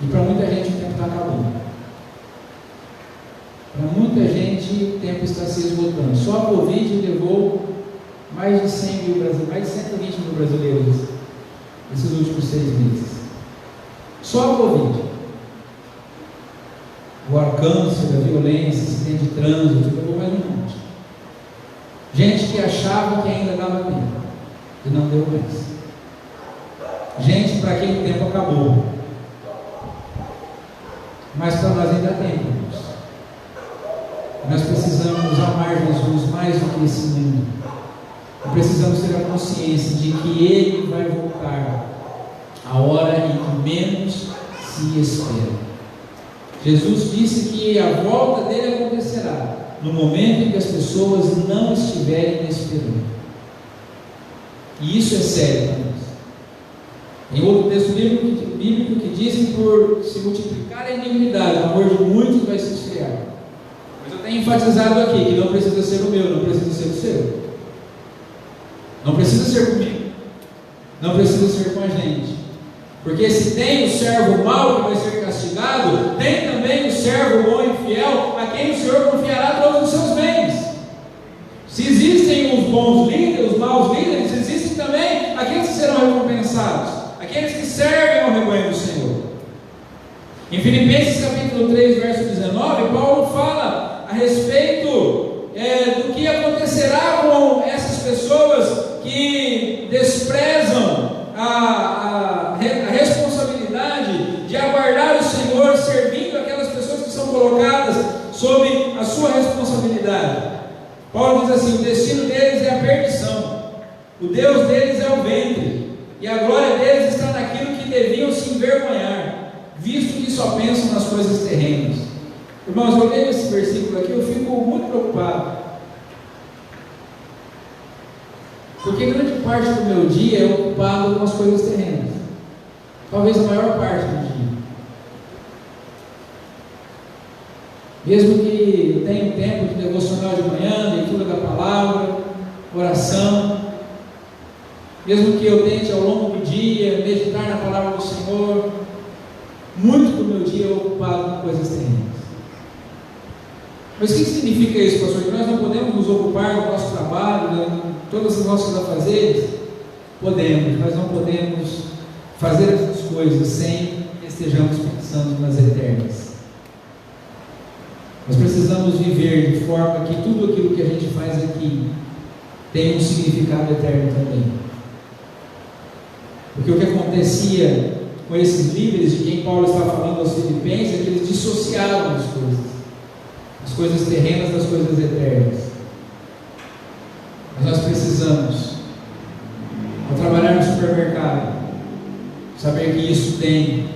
E para muita gente o tempo está acabando. Para muita gente o tempo está se esgotando. Só a Covid levou mais de 100 mil brasileiros, mais de 120 mil brasileiros nesses últimos 6 meses. Só a Covid. O alcance da violência, acidente de trânsito, levou mais um monte. Gente que achava que ainda dava tempo e não deu mais. Gente para quem o tempo acabou. Mas para nós ainda tem tempo. Nós precisamos amar Jesus mais do que esse mundo. E precisamos ter a consciência de que Ele vai voltar a hora em que menos se espera. Jesus disse que a volta dele acontecerá no momento em que as pessoas não estiverem esperando. E isso é sério para nós. Em outro texto bíblico que diz que por se multiplicar a iniquidade, o amor de muitos vai se esfriar. Mas eu tenho enfatizado aqui que não precisa ser o meu, não precisa ser o seu. Não precisa ser comigo. Não precisa ser com a gente. Porque se tem o servo mau que vai ser castigado, tem também o servo bom e fiel, a quem o Senhor confiará todos os seus bens. Se existem os bons líderes, os maus líderes, existem também aqueles que serão recompensados, aqueles que servem ao rebanho do Senhor. Em Filipenses capítulo 3, verso 19, Paulo fala a respeito do que acontecerá com essas pessoas que desprezam a responsabilidade de aguardar o Senhor, servindo aquelas pessoas que são colocadas sob a sua responsabilidade. Paulo diz assim: o destino deles é a perdição, o Deus deles é o ventre, e a glória deles está naquilo que deviam se envergonhar, visto que só pensam nas coisas terrenas. Irmãos, eu leio esse versículo aqui, eu fico muito preocupado, porque grande parte do meu dia é ocupado com as coisas terrenas, talvez a maior parte do dia. Mesmo que eu tenha um tempo de devocional de manhã, leitura da palavra, oração, mesmo que eu tente ao longo do dia meditar na palavra do Senhor, muito do meu dia é ocupado com coisas terrenas. Mas o que significa isso, pastor? Que nós não podemos nos ocupar do nosso trabalho, de todas as nossas afazeres? Podemos, mas não podemos fazer essas coisas sem que estejamos pensando nas eternas. Nós precisamos viver de forma que tudo aquilo que a gente faz aqui tenha um significado eterno também. Porque o que acontecia com esses líderes de quem Paulo está falando aos Filipenses é que eles dissociavam as coisas terrenas das coisas eternas. Mas nós precisamos, ao trabalhar no supermercado, saber que isso tem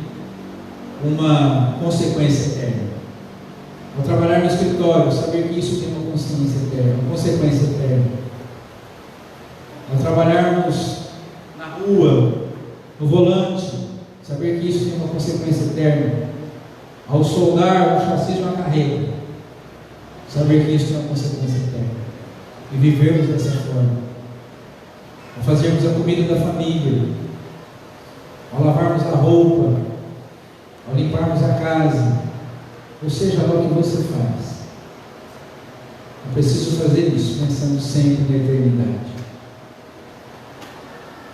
uma consequência eterna. Ao trabalhar no escritório, saber que isso tem uma consciência eterna, uma consequência eterna. Ao trabalharmos na rua, no volante, saber que isso tem uma consequência eterna. Ao soldar o chassi de uma carreta, saber que isso tem uma consequência eterna. E vivermos dessa forma. ao fazermos a comida da família, ao lavarmos a roupa, ao limparmos a casa, ou seja lá o que você faz. Eu preciso fazer isso, pensando sempre na eternidade.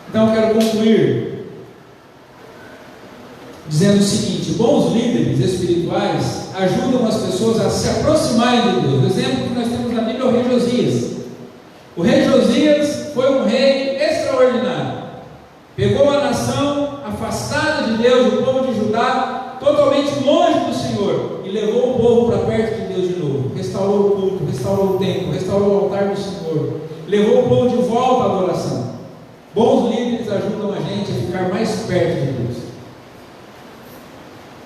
Então eu quero concluir dizendo o seguinte: bons líderes espirituais ajudam as pessoas a se aproximarem de Deus. O exemplo que nós temos na Bíblia é o rei Josias. O rei Josias foi um rei extraordinário. Pegou a nação afastada de Deus, o povo de Judá, totalmente longe do Senhor, e levou o povo para perto de Deus de novo. Restaurou o culto, restaurou o templo, restaurou o altar do Senhor, levou o povo de volta à adoração. Bons líderes ajudam a gente a ficar mais perto de Deus.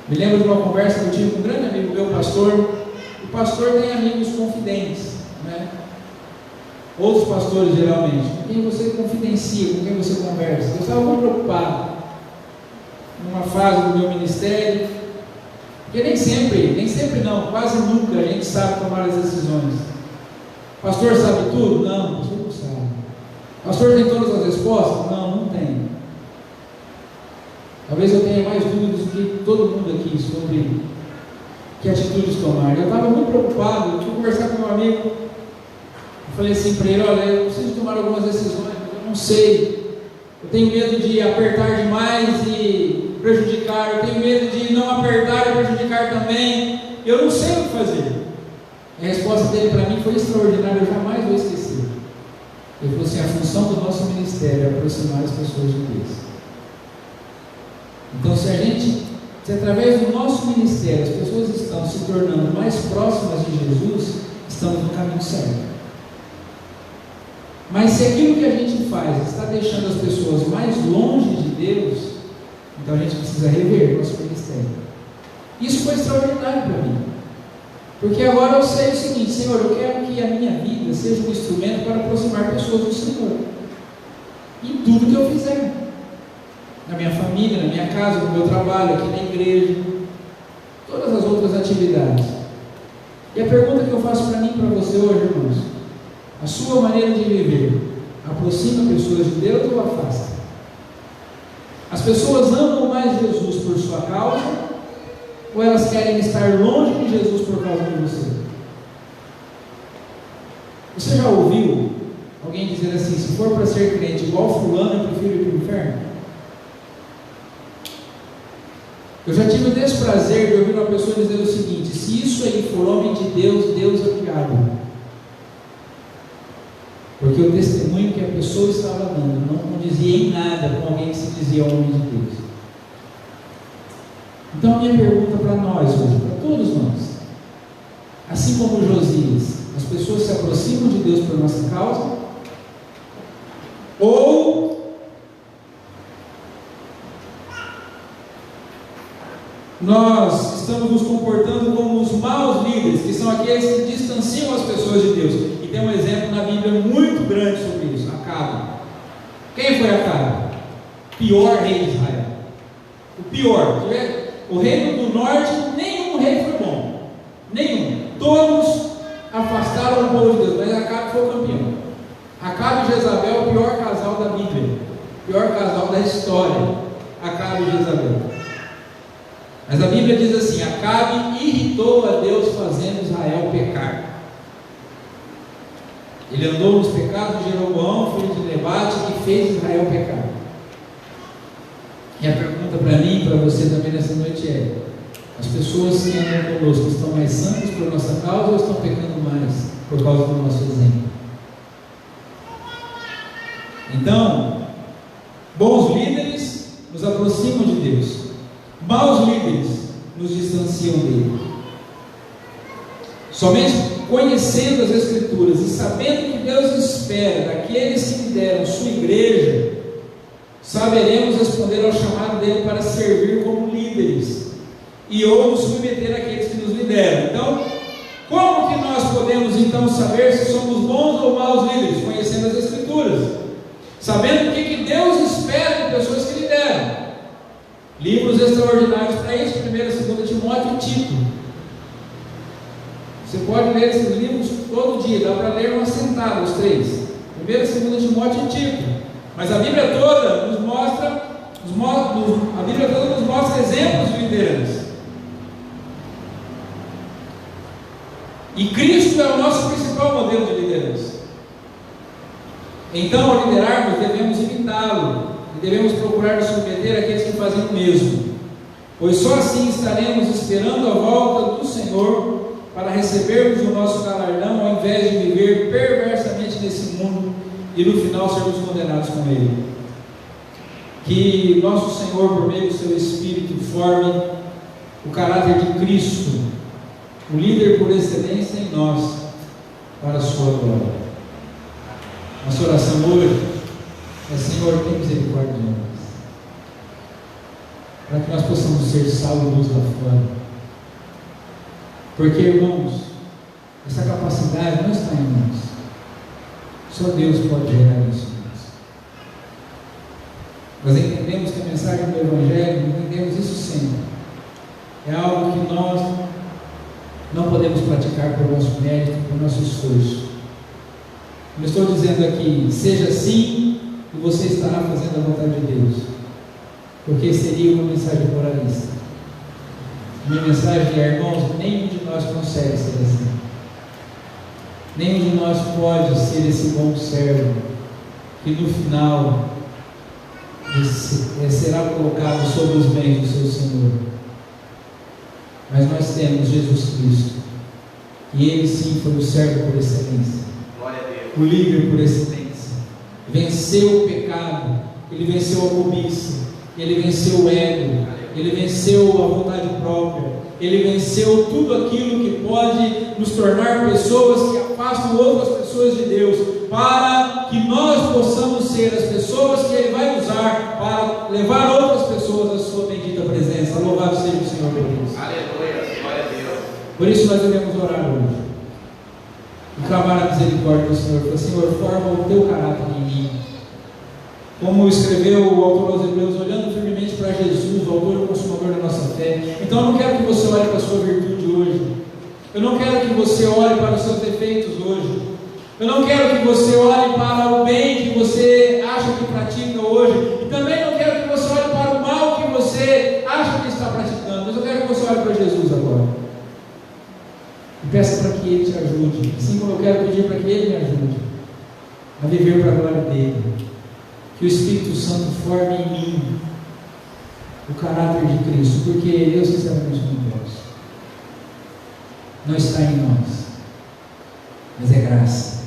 Me lembro de uma conversa que eu tive com um grande amigo meu, pastor. O pastor tem amigos confidentes, né? Outros pastores, geralmente, com quem você confidencia, com quem você conversa. Eu estava muito preocupado numa fase do meu ministério, porque nem sempre não, quase nunca a gente sabe tomar as decisões. O pastor sabe tudo? Não, o pastor não sabe. O pastor tem todas as respostas? Não, não tem. Talvez eu tenha mais dúvidas do que todo mundo aqui sobre que atitudes tomar. Eu estava muito preocupado, eu fui conversar com meu amigo, eu falei assim para ele: olha, eu preciso tomar algumas decisões, eu não sei, eu tenho medo de apertar demais e prejudicar, eu tenho medo de não apertar e prejudicar também, eu não sei o que fazer. A resposta dele para mim foi extraordinária, eu jamais vou esquecer. Ele falou assim: a função do nosso ministério é aproximar as pessoas de Deus. Então, se através do nosso ministério as pessoas estão se tornando mais próximas de Jesus, estamos no caminho certo. Mas se aquilo que a gente faz está deixando as pessoas mais longe de Deus, então a gente precisa rever nosso ministério. Isso foi extraordinário para mim, porque agora eu sei o seguinte: Senhor, eu quero que a minha vida seja um instrumento para aproximar pessoas do Senhor, em tudo que eu fizer, na minha família, na minha casa, no meu trabalho, aqui na igreja, todas as outras atividades. E a pergunta que eu faço para mim e para você hoje, irmãos: a sua maneira de viver aproxima pessoas de Deus ou afasta? As pessoas amam mais Jesus por sua causa, ou elas querem estar longe de Jesus por causa de você? Você já ouviu alguém dizer assim: se for para ser crente igual fulano, eu prefiro ir para o inferno? Eu já tive o desprazer de ouvir uma pessoa dizer o seguinte: se isso aí for homem de Deus, Deus é o diabo. Porque o testemunho que a pessoa estava dando não dizia em nada com alguém que se dizia homem de Deus. Então a minha pergunta para nós hoje, para todos nós: assim como Josias, as pessoas se aproximam de Deus por nossa causa? Ou nós estamos nos comportando como os maus líderes, que são aqueles que distanciam as pessoas de Deus? E tem um exemplo na Bíblia muito grande sobre isso: Acabe. Quem foi Acabe? Pior rei de Israel. O pior. O reino do norte, nenhum rei foi bom. Nenhum. Todos afastaram o povo de Deus, mas Acabe foi o campeão. Acabe e Jezabel, o pior casal da Bíblia, o pior casal da história. Acabe e Jezabel. Mas a Bíblia diz assim: Acabe irritou a Deus fazendo Israel pecar. Ele andou nos pecados de Jeroboão, filho de Nebate, e fez Israel pecar. E a pergunta para mim e para você também nessa noite é: as pessoas que andam conosco estão mais santas por nossa causa ou estão pecando mais por causa do nosso exemplo? Então, bons líderes nos aproximam de Deus, maus líderes nos distanciam dele. Somente conhecendo as Escrituras e sabendo que Deus espera daqueles que lideram sua igreja, saberemos responder ao chamado dele para servir como líderes e ou nos submeter àqueles que nos lideram. Então, como que nós podemos então saber se somos bons ou maus líderes? Conhecendo as Escrituras, sabendo o que Deus espera de pessoas que lideram. Livros extraordinários para isso: 1º e 2º Timóteo e Tito. Você pode ler esses livros todo dia, dá para ler uma sentada, os três: 1º e 2º Timóteo e Tito. Mas a Bíblia toda nos mostra exemplos de liderança. E Cristo é o nosso principal modelo de liderança. Então, ao liderarmos, devemos imitá-lo e devemos procurar nos submeter àqueles que fazem o mesmo, pois só assim estaremos esperando a volta do Senhor para recebermos o nosso galardão, ao invés de viver perversamente nesse mundo e no final sermos condenados com Ele. Que nosso Senhor, por meio do seu Espírito, forme o caráter de Cristo, o líder por excelência em nós, para a sua glória. Nossa oração hoje é: Senhor, tem misericórdia de nós, para que nós possamos ser sal e luz lá fora. Porque, irmãos, essa capacidade não está em nós. Só Deus pode gerar isso em nós. Nós entendemos que a mensagem do Evangelho, entendemos isso sempre, é algo que nós não podemos praticar por nosso mérito, por nosso esforço. Eu estou dizendo aqui: seja assim e você estará fazendo a vontade de Deus, porque seria uma mensagem moralista. Minha mensagem é: irmãos, nenhum de nós consegue ser assim. Nenhum de nós pode ser esse bom servo que no final será colocado sobre os bens do seu Senhor. Mas nós temos Jesus Cristo, e Ele sim foi o servo por excelência, o líder por excelência. Venceu o pecado, Ele venceu a cobiça, Ele venceu o ego, Ele venceu a vontade própria, Ele venceu tudo aquilo que pode nos tornar pessoas que afastam outras pessoas de Deus, para que nós possamos ser as pessoas que Ele vai usar para levar outras pessoas à sua bendita presença. Louvado seja o Senhor por isso. Aleluia, glória a Deus. Por isso nós devemos orar hoje e clamar a misericórdia do Senhor, porque: Senhor, forma o teu caráter em mim. Como escreveu o autor aos Hebreus, olhando firmemente para Jesus, o autor e consumador da nossa fé. Então eu não quero que você olhe para a sua virtude hoje. Eu não quero que você olhe para os seus defeitos hoje. Eu não quero que você olhe para o bem que você acha que pratica hoje. E também não quero que você olhe para o mal que você acha que está praticando. Mas eu quero que você olhe para Jesus agora. E peça para que Ele te ajude. Assim como eu quero pedir para que Ele me ajude a viver para a glória dEle. Que o Espírito Santo forme em mim o caráter de Cristo. Porque eu sinceramente não posso. Não está em nós. Mas é graça.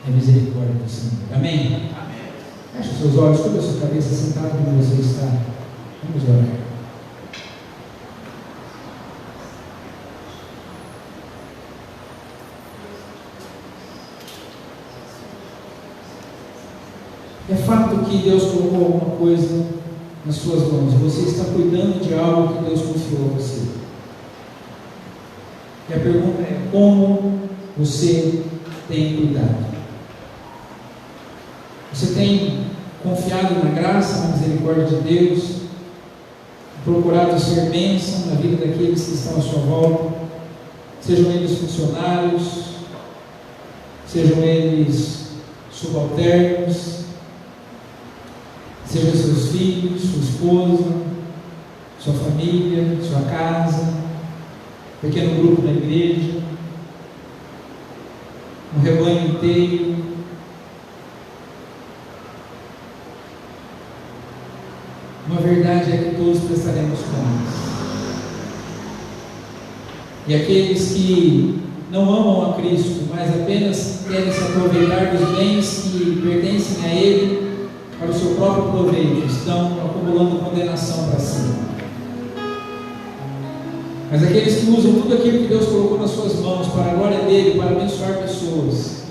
É misericórdia do Senhor. Amém? Amém. Feche os seus olhos, cubra a sua cabeça, sentado como você está. Vamos orar. É fato que Deus colocou alguma coisa nas suas mãos. Você está cuidando de algo que Deus confiou a você. E a pergunta é: como você tem cuidado? Você tem confiado na graça, na misericórdia de Deus, procurado ser bênção na vida daqueles que estão à sua volta, sejam eles funcionários, sejam eles subalternos, sejam seus filhos, sua esposa, sua família, sua casa, pequeno grupo na igreja, um rebanho inteiro. Uma verdade é que todos prestaremos contas. E aqueles que não amam a Cristo, mas apenas querem se aproveitar dos bens que pertencem a Ele para o seu próprio proveito, estão acumulando condenação para si. Mas aqueles que usam tudo aquilo que Deus colocou nas suas mãos para a glória dEle, para abençoar pessoas,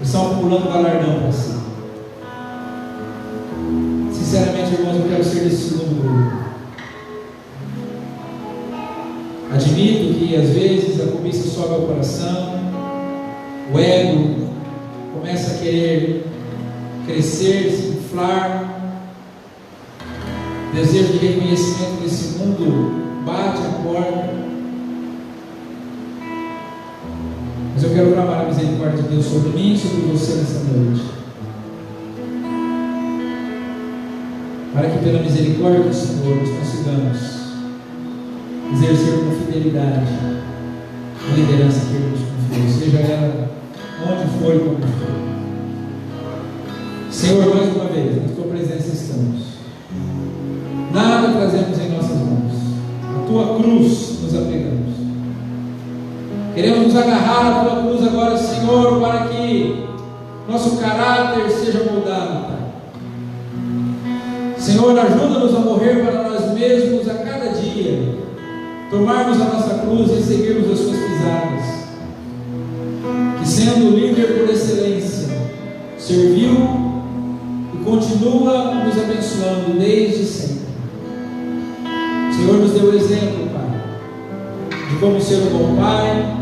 estão acumulando galardão para si. Sinceramente, irmãos, eu quero ser desse segundo grupo. Admito que às vezes a cobiça sobe ao coração, o ego começa a querer crescer, se inflar, o desejo de reconhecimento desse mundo bate a porta. Mas eu quero clamar a misericórdia de Deus sobre mim e sobre você nessa noite. para que pela misericórdia do Senhor nós consigamos exercer com fidelidade a liderança que Ele nos confiou, seja ela onde for e como for. Senhor, mais uma vez, na Tua presença estamos. Nada trazemos em nossas mãos. A Tua cruz nos apegamos. Queremos nos agarrar à Tua cruz agora, Senhor, para que nosso caráter seja moldado, Pai. Senhor, ajuda-nos a morrer para nós mesmos a cada dia, tomarmos a nossa cruz e seguirmos as Suas pisadas. Que, sendo líder por excelência, serviu e continua nos abençoando desde sempre. O Senhor nos deu exemplo, Pai, de como ser um bom pai,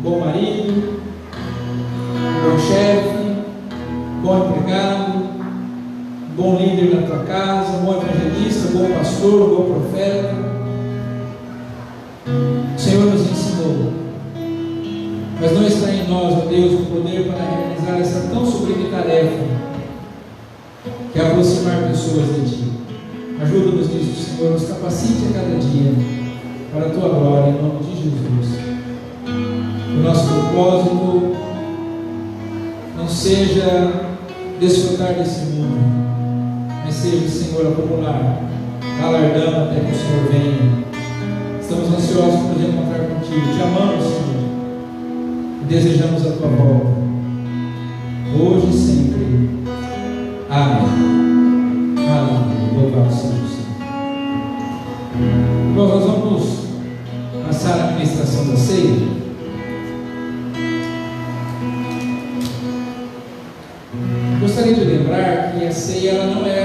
bom marido, bom chefe, bom empregado, bom líder na tua casa, bom evangelista, bom pastor, bom profeta. O Senhor nos ensinou, mas não está em nós, ó Deus, o poder para realizar essa tão sublime tarefa, que é aproximar pessoas de Ti. Ajuda-nos nisso, Senhor, nos capacite a cada dia para a Tua glória, em nome de Jesus. O nosso propósito não seja desfrutar desse mundo, mas seja, Senhor, acumular, galardando até que o Senhor venha. Estamos ansiosos por nos encontrar contigo, te amamos, Senhor, e desejamos a tua volta, hoje e sempre. Amém. Aleluia. Louvado seja o Senhor. Bom, nós vamos passar a administração da ceia. Gostaria de lembrar que a ceia ela não é